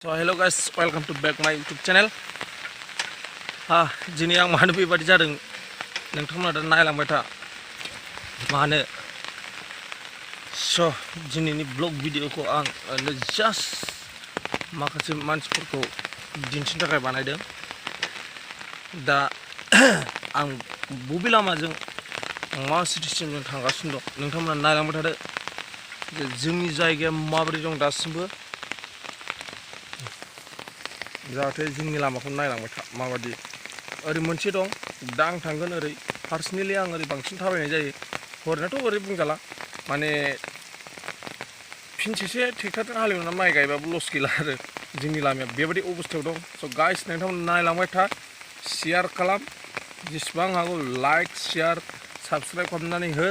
So hello guys, welcome to back my YouTube channel. Jini ang mahanu bebaदि जादों नोंथांमोना दा नायलांबाय था मानो so दिनैनि ब्लग भिडिअखौ आं जास्ट माखासे मानसिफोरखौ दिन्थिनो थाखाय बानायदों दा आं बबे लामाजों मा सिटिसिम जों थांगासिनो दं नोंथांमोना नायलांबाय थादो जोंनि जायगाया माबोरै दं दासिमबो जाहाथे जोंनि लामाखौ नायलांबाय था माबादि ओरै मोनसे दं दा आं थांगोन ओरै पार्सनेलि आं ओरै बांसिन थाबायनाय जायो हरैनाथ' ओरै बुंजाला माने फिनसेसो ट्रेक्टरजों हालेवना माइ गायबाबो लस गैला आरो जोंनि लामाया बेबादि अबस्थायाव दं स' गाइस नोंथांमोना नायलांबाय था शेयार खालाम जेसेबां हागौ लाइक शेयार साबस्क्राइब खालामनानै हो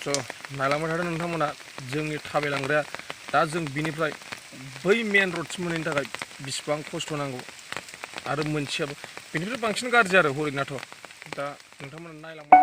स' नायलांबाय थादो नोंथांमोना जोंनि थाबायलांग्राया दा जों बिनिफ्राय बै मेन रडसिम मोनहैनो थाखाय बिसिबां खस्थ' नांगौ आरो मोनसेयाबो बेनिफ्राय बांसिन गाज्रि आरो हरैनाथ' दा नोंथांमोना नायलांबाय